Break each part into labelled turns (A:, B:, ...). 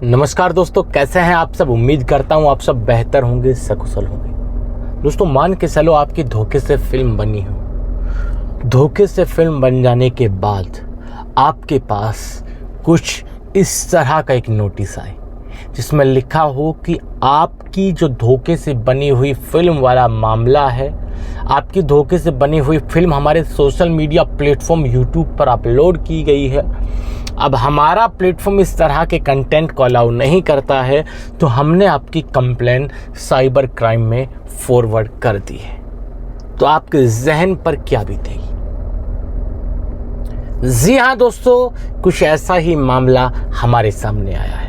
A: नमस्कार दोस्तों, कैसे हैं आप सब। उम्मीद करता हूं आप सब बेहतर होंगे, सकुशल होंगे। दोस्तों मान के चलो आपकी धोखे से फिल्म बनी हो। धोखे से फिल्म बन जाने के बाद आपके पास कुछ इस तरह का एक नोटिस आए जिसमें लिखा हो कि आपकी जो धोखे से बनी हुई फिल्म वाला मामला है, आपकी धोखे से बनी हुई फिल्म हमारे सोशल मीडिया प्लेटफॉर्म यूट्यूब पर अपलोड की गई है। अब हमारा प्लेटफॉर्म इस तरह के कंटेंट को अलाउ नहीं करता है, तो हमने आपकी कंप्लेन साइबर क्राइम में फॉरवर्ड कर दी है। तो आपके जहन पर क्या बीतेगी? जी हाँ दोस्तों, कुछ ऐसा ही मामला हमारे सामने आया है।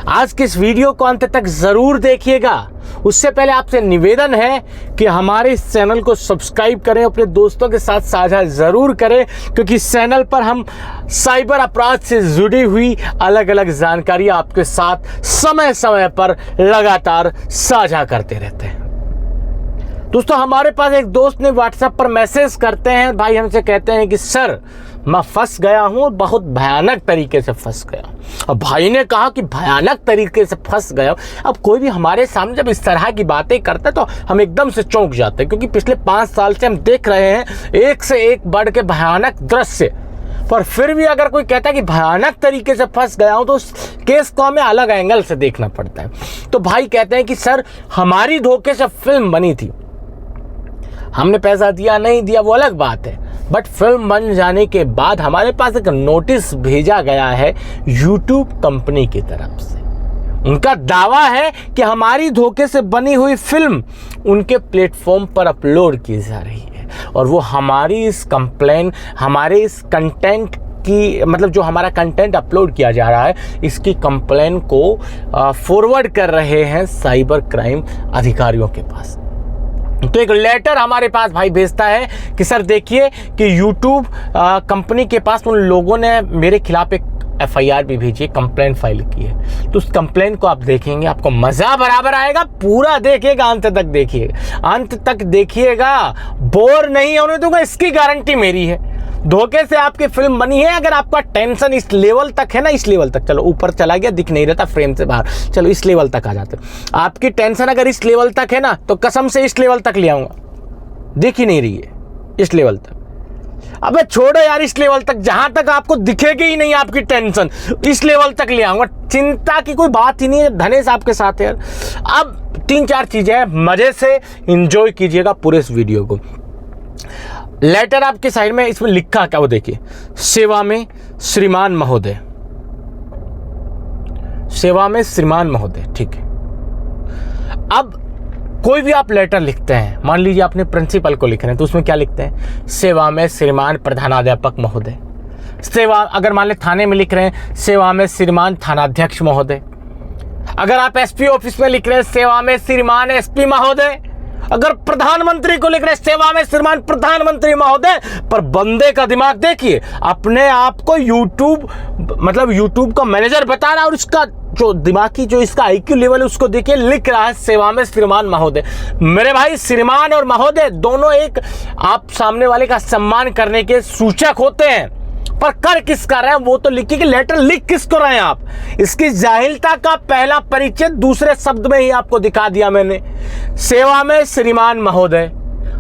A: आज के इस वीडियो को अंत तक जरूर देखिएगा। उससे पहले आपसे निवेदन है कि हमारे इस चैनल को सब्सक्राइब करें, अपने दोस्तों के साथ साझा जरूर करें, क्योंकि इस चैनल पर हम साइबर अपराध से जुड़ी हुई अलग अलग जानकारी आपके साथ समय समय पर लगातार साझा करते रहते हैं। दोस्तों हमारे पास एक दोस्त ने व्हाट्सएप पर मैसेज करते हैं, भाई हमसे कहते हैं कि सर मैं फंस गया हूँ, बहुत भयानक तरीके से फंस गया। अब भाई ने कहा कि भयानक तरीके से फंस गया। अब कोई भी हमारे सामने जब इस तरह की बातें करता है तो हम एकदम से चौंक जाते हैं, क्योंकि पिछले 5 साल से हम देख रहे हैं एक से एक बढ़ के भयानक दृश्य। पर फिर भी अगर कोई कहता है कि भयानक तरीके से फंस गया हूँ तो उस केस को हमें अलग एंगल से देखना पड़ता है। तो भाई कहते हैं कि सर हमारी धोखे से फिल्म बनी थी, हमने पैसा दिया नहीं दिया वो अलग बात है, बट फिल्म बन जाने के बाद हमारे पास एक नोटिस भेजा गया है यूट्यूब कंपनी की तरफ से। उनका दावा है कि हमारी धोखे से बनी हुई फिल्म उनके प्लेटफॉर्म पर अपलोड की जा रही है, और वो हमारी इस कंप्लेन, हमारे इस कंटेंट की, मतलब जो हमारा कंटेंट अपलोड किया जा रहा है, इसकी कंप्लेन को फॉरवर्ड कर रहे हैं साइबर क्राइम अधिकारियों के पास। तो एक लेटर हमारे पास भाई भेजता है कि सर देखिए कि यूट्यूब कंपनी के पास उन लोगों ने मेरे खिलाफ एक FIR भी भेजी है, कंप्लेंट फाइल की है। तो उस कंप्लेंट को आप देखेंगे, आपको मजा बराबर आएगा। पूरा देखिएगा, अंत तक देखिएगा, अंत तक देखिएगा, बोर नहीं होने दूंगा, इसकी गारंटी मेरी है। धोखे से आपकी फिल्म बनी है, अगर आपका टेंशन इस लेवल तक है ना, इस लेवल तक, चलो ऊपर चला गया, दिख नहीं रहता फ्रेम से बाहर, चलो इस लेवल तक आ जाते। आपकी टेंशन अगर इस लेवल तक है ना, तो कसम से इस लेवल तक ले आऊंगा, दिख ही नहीं रही है इस लेवल तक। अबे छोड़ो यार, इस लेवल तक जहां तक आपको दिखेगी ही नहीं आपकी टेंशन, इस लेवल तक ले आऊंगा। चिंता की कोई बात ही नहीं है, धनेश आपके साथ है यार। अब 3-4 चीजें हैं, मजे से एंजॉय कीजिएगा पूरे इस वीडियो को। लेटर आपके साइड में इसमें लिखा क्या वो देखिए, सेवा में श्रीमान महोदय, सेवा में श्रीमान महोदय, ठीक है। अब कोई भी आप लेटर लिखते हैं, मान लीजिए आपने प्रिंसिपल को लिख रहे हैं, तो उसमें क्या लिखते हैं, सेवा में श्रीमान प्रधानाध्यापक महोदय। सेवा, अगर मान ली थाने में लिख रहे हैं, सेवा में श्रीमान थानाध्यक्ष महोदय। अगर आप SP ऑफिस में लिख रहे हैं, सेवा में श्रीमान SP महोदय। अगर प्रधानमंत्री को लिख रहे, सेवा में श्रीमान प्रधानमंत्री महोदय। पर बंदे का दिमाग देखिए, अपने आप को यूट्यूब, मतलब यूट्यूब का मैनेजर बता रहा है, और इसका जो दिमागी, जो इसका IQ लेवल है उसको देखिए, लिख रहा है सेवा में श्रीमान महोदय। मेरे भाई, श्रीमान और महोदय दोनों एक आप सामने वाले का सम्मान करने के सूचक होते हैं, पर कर किस कर रहे हैं वो तो लिखिए कि लेटर लिख किसको रहे हैं आप। इसकी जाहिलता का पहला परिचय दूसरे शब्द में ही आपको दिखा दिया मैंने, सेवा में श्रीमान महोदय।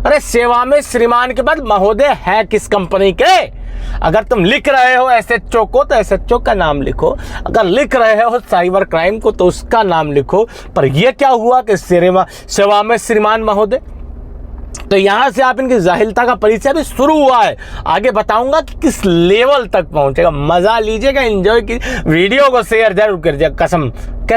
A: अरे सेवा में श्रीमान के बाद महोदय है किस कंपनी के? अगर तुम लिख रहे हो SHO को तो SHO का नाम लिखो, अगर लिख रहे हो साइबर क्राइम को तो उसका नाम लिखो। पर यह क्या हुआ कि सेवा में श्रीमान महोदय। तो यहां से आप इनकी जाहिलता का परिचय भी शुरू हुआ है। आगे बताऊंगा कि किस लेवल तक पहुंचेगा। मजा लीजिएगा, एंजॉय कीजिए, वीडियो को शेयर जरूर करिएगा।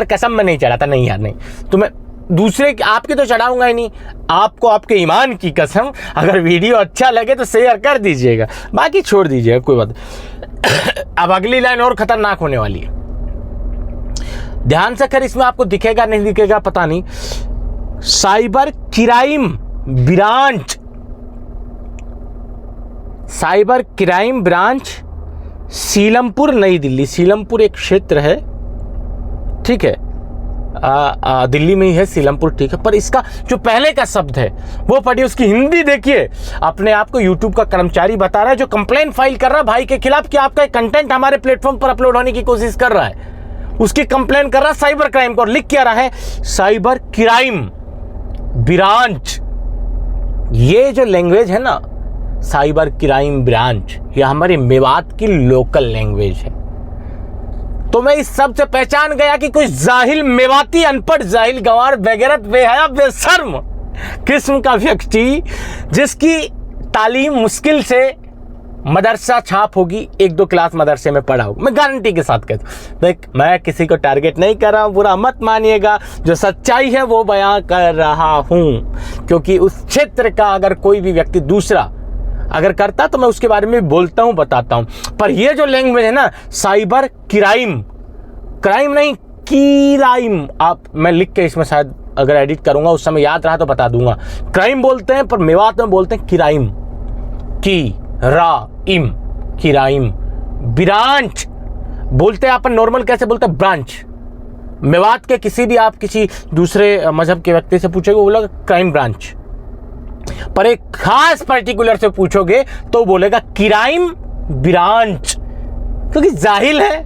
A: कसम में नहीं चढ़ाता, नहीं यार नहीं, तो मैं दूसरे आपकी तो चढ़ाऊंगा ही नहीं, आपको आपके ईमान की कसम। अगर वीडियो अच्छा लगे तो शेयर कर दीजिएगा, बाकी छोड़ दीजिएगा, कोई बात। अब अगली लाइन और खतरनाक होने वाली है, ध्यान से कर, इसमें आपको दिखेगा नहीं दिखेगा पता नहीं। Cyber crime branch, cyber crime branch Seelampur नई दिल्ली। सीलमपुर एक क्षेत्र है, ठीक है, दिल्ली में ही है सीलमपुर, ठीक है। पर इसका जो पहले का शब्द है वो पढ़िए, उसकी हिंदी देखिए। अपने आप को यूट्यूब का कर्मचारी बता रहा है जो कंप्लेंट फाइल कर रहा है भाई के खिलाफ कि आपका कंटेंट हमारे प्लेटफॉर्म पर अपलोड होने की कोशिश कर रहा है। उसकी कंप्लेन कर रहा है साइबर क्राइम को, और लिख क्या रहा है, साइबर क्राइम ब्रांच। ये जो लैंग्वेज है ना, साइबर क्राइम ब्रांच, ये हमारी मेवात की लोकल लैंग्वेज है। तो मैं इस सब से पहचान गया कि कोई जाहिल मेवाती, अनपढ़, जाहिल, गंवार, बेगैरत, बेहया, बेशर्म किस्म का व्यक्ति, जिसकी तालीम मुश्किल से मदरसा छाप होगी, 1-2 क्लास मदरसे में पढ़ा होगा, मैं गारंटी के साथ कहता हूँ। देख, मैं किसी को टारगेट नहीं कर रहा हूँ, बुरा मत मानिएगा, जो सच्चाई है वो बयां कर रहा हूँ, क्योंकि उस क्षेत्र का अगर कोई भी व्यक्ति दूसरा अगर करता तो मैं उसके बारे में बोलता हूँ, बताता हूँ। पर ये जो लैंग्वेज है ना, साइबर क्राइम, क्राइम नहीं क्राइम, आप, मैं लिख के इसमें शायद अगर एडिट करूंगा उस समय याद रहा तो बता दूंगा। क्राइम बोलते हैं, पर मेवात में बोलते हैं क्राइम, की-रा-इम, क्राइम। ब्रांच बोलते हैं अपन, नॉर्मल कैसे बोलते हैं, ब्रांच। मेवात के किसी भी आप किसी दूसरे मजहब के व्यक्ति से पूछोगे, वो बोलेगा क्राइम ब्रांच। पर एक खास पर्टिकुलर से पूछोगे तो बोलेगा क्राइम ब्रांच, क्योंकि जाहिल है।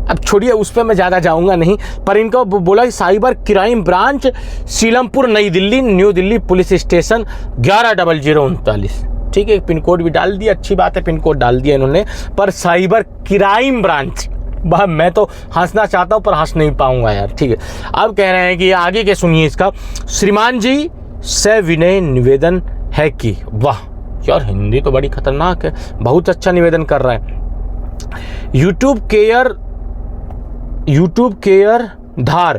A: अब छोड़िए, उस पर मैं ज्यादा जाऊंगा नहीं, पर इनको बोला कि साइबर क्राइम ब्रांच, सीलमपुर, नई Delhi, new Delhi police station 110039। ठीक है, पिन कोड भी डाल दिया, अच्छी बात है, पिन कोड डाल दिया इन्होंने, पर साइबर क्राइम ब्रांच, मैं तो हंसना चाहता हूं पर हंस नहीं पाऊंगा यार। ठीक है, अब कह रहे हैं कि आगे के सुनिए इसका। श्रीमान जी से विनय निवेदन है कि, वाह यार, हिंदी तो बड़ी खतरनाक है, बहुत अच्छा निवेदन कर रहा है। यूट्यूब केयर धार,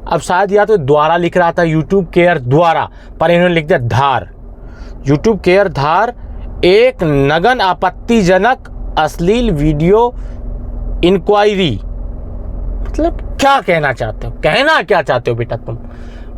A: अब शायद या तो द्वारा लिख रहा था, यूट्यूब केयर द्वारा, पर इन्होंने लिख दिया धार। यूट्यूब केयर धार एक नगन आपत्तिजनक अश्लील वीडियो इंक्वायरी, मतलब क्या कहना चाहते हो, कहना क्या चाहते हो बेटा तुम,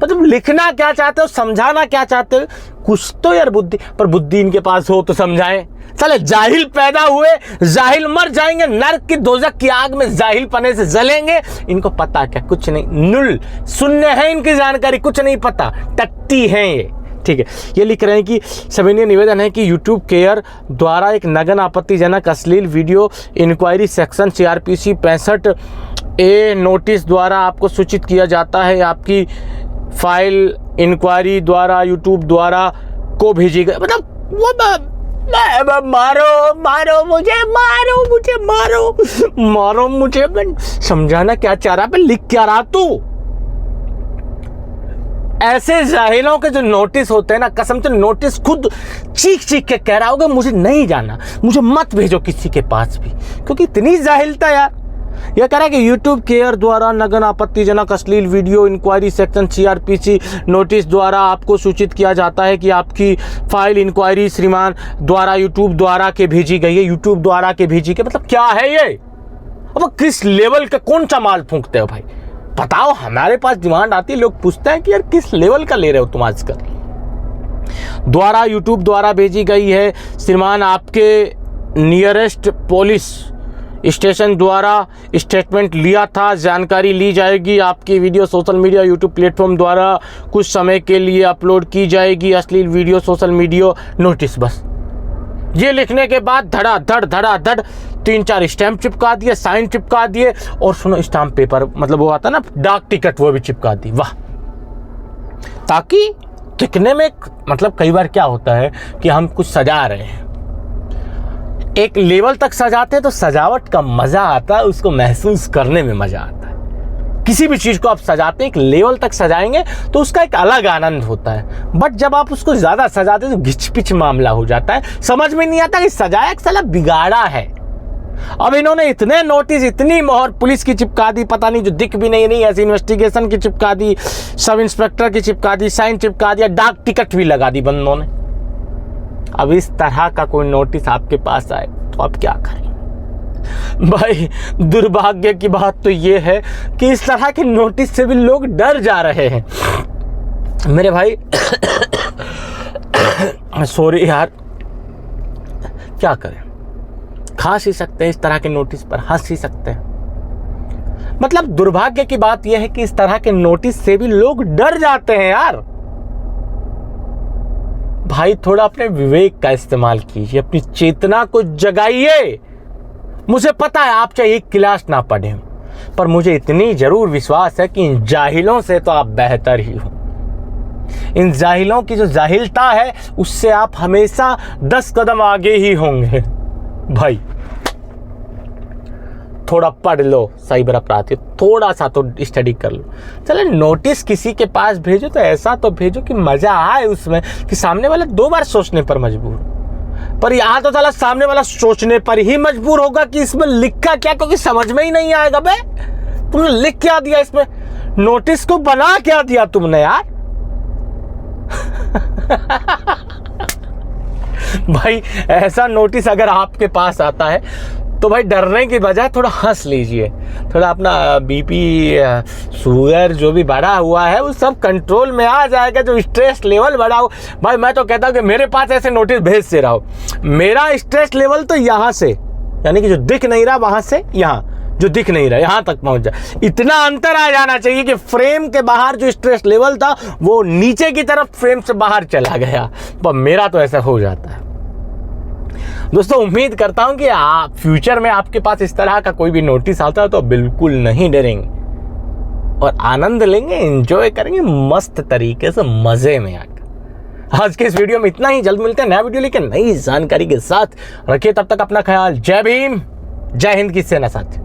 A: मतलब लिखना क्या चाहते हो, समझाना क्या चाहते हो, कुछ तो यार बुद्धि, पर बुद्धि इनके पास हो तो समझाएं। चले, जाहिल पैदा हुए, जाहिल मर जाएंगे, नरक की दोजक की आग में जाहिल पने से जलेंगे। इनको पता क्या, कुछ नहीं, नुल, शून्य है इनकी जानकारी, कुछ नहीं पता, टट्टी हैं ये। ठीक है, ये लिख रहे हैं कि सविनय निवेदन है कि यूट्यूब केयर द्वारा एक नगन आपत्तिजनक अश्लील video inquiry section CRPC 65A notice द्वारा आपको सूचित किया जाता है। आपकी फाइल इंक्वायरी द्वारा यूट्यूब द्वारा को भेजी गई, मतलब वो मारो मुझे, समझाना क्या चाह रहा है, लिख क्या रहा तू। ऐसे जाहिलों के जो नोटिस होते हैं ना, कसम से नोटिस खुद चीख के कह रहा होगा, मुझे नहीं जाना, मुझे मत भेजो किसी के पास भी, क्योंकि इतनी जाहिलता यार। यह कह रहा है कि यूट्यूब केयर द्वारा नगन आपत्तिजनक अश्लील video inquiry section CRPC notice द्वारा आपको सूचित किया जाता है कि आपकी फाइल इंक्वायरी श्रीमान द्वारा यूट्यूब द्वारा के भेजी गई है। यूट्यूब द्वारा के भेजी गई मतलब क्या है ये? अब किस लेवल का कौन सा माल फूंकते हो भाई, बताओ। हमारे पास डिमांड आती है, लोग पूछते हैं कि यार किस लेवल का ले रहे हो तुम आजकल। द्वारा यूट्यूब द्वारा भेजी गई है श्रीमान, आपके नियरेस्ट पुलिस स्टेशन द्वारा स्टेटमेंट लिया था, जानकारी ली जाएगी। आपकी video social media YouTube platform द्वारा कुछ समय के लिए अपलोड की जाएगी। अश्लील वीडियो सोशल मीडिया नोटिस। बस ये लिखने के बाद धड़ाधड़ 3-4 स्टैम्प चिपका दिए, साइन चिपका दिए, और सुनो स्टाम्प पेपर, मतलब वो आता ना डाक टिकट, वो भी चिपका दी। वाह, ताकि दिखने में, मतलब कई बार क्या होता है कि हम कुछ सजा रहे हैं, एक लेवल तक सजाते हैं तो सजावट का मजा आता है, उसको महसूस करने में मजा आता है। किसी भी चीज को आप सजाते हैं, एक लेवल तक सजाएंगे तो उसका एक अलग आनंद होता है। बट जब आप उसको ज्यादा सजाते हैं तो घिच-पिच मामला हो जाता है, समझ में नहीं आता कि सजाया कि साला बिगाड़ा है। अब इन्होंने इतने नोटिस, इतनी मोहर पुलिस की चिपका दी, पता नहीं जो दिख भी नहीं रही ऐसी, इन्वेस्टिगेशन की चिपका दी, सब इंस्पेक्टर की चिपका दी, साइन चिपका दिया, डाक टिकट भी लगा दी बंदों ने। अब इस तरह का कोई नोटिस आपके पास आए तो आप क्या करें भाई? दुर्भाग्य की बात तो ये है कि इस तरह के नोटिस से भी लोग डर जा रहे हैं मेरे भाई। सॉरी यार, क्या करें, खांस ही सकते हैं इस तरह के नोटिस पर, हंस ही सकते हैं। मतलब दुर्भाग्य की बात यह है कि इस तरह के नोटिस से भी लोग डर जाते हैं यार। भाई थोड़ा अपने विवेक का इस्तेमाल कीजिए, अपनी चेतना को जगाइए। मुझे पता है आप चाहे एक क्लास ना पढ़े हो, पर मुझे इतनी जरूर विश्वास है कि इन जाहिलों से तो आप बेहतर ही हो। इन जाहिलों की जो जाहिलता है उससे आप हमेशा 10 कदम आगे ही होंगे। भाई थोड़ा पढ़ लो, साइबर अपराधी, थोड़ा सा तो स्टडी कर लो। चले नोटिस किसी के पास भेजो तो ऐसा तो भेजो कि मजा आए उसमें, कि सामने वाला 2 बार सोचने पर मजबूर हो। पर यहाँ तो चला सामने वाला सोचने पर ही मजबूर होगा कि इसमें लिखा क्या, क्योंकि समझ में ही नहीं आएगा। बे तुमने लिख क्या दिया इसमें, नोटिस को बना क्या दिया तुमने यार। भाई ऐसा नोटिस अगर आपके पास आता है तो भाई डरने की बजाय थोड़ा हंस लीजिए, थोड़ा अपना बीपी शुगर जो भी बढ़ा हुआ है वो सब कंट्रोल में आ जाएगा। जो स्ट्रेस लेवल बढ़ा हो, भाई मैं तो कहता हूँ कि मेरे पास ऐसे नोटिस भेज से रहो। मेरा स्ट्रेस लेवल तो यहाँ से, यानी कि जो दिख नहीं रहा वहाँ से यहाँ, जो दिख नहीं रहा यहाँ तक पहुँच जाए। इतना अंतर आ जाना चाहिए कि फ्रेम के बाहर जो स्ट्रेस लेवल था वो नीचे की तरफ फ्रेम से बाहर चला गया। पर मेरा तो ऐसा हो जाता है। दोस्तों उम्मीद करता हूं कि आप फ्यूचर में आपके पास इस तरह का कोई भी नोटिस आता है तो बिल्कुल नहीं डरेंगे और आनंद लेंगे, एंजॉय करेंगे मस्त तरीके से, मजे में आकर। आज के इस वीडियो में इतना ही। जल्द मिलते हैं नया वीडियो लेकर नई जानकारी के साथ। रखिए तब तक अपना ख्याल। जय भीम, जय हिंद की सेना साथ।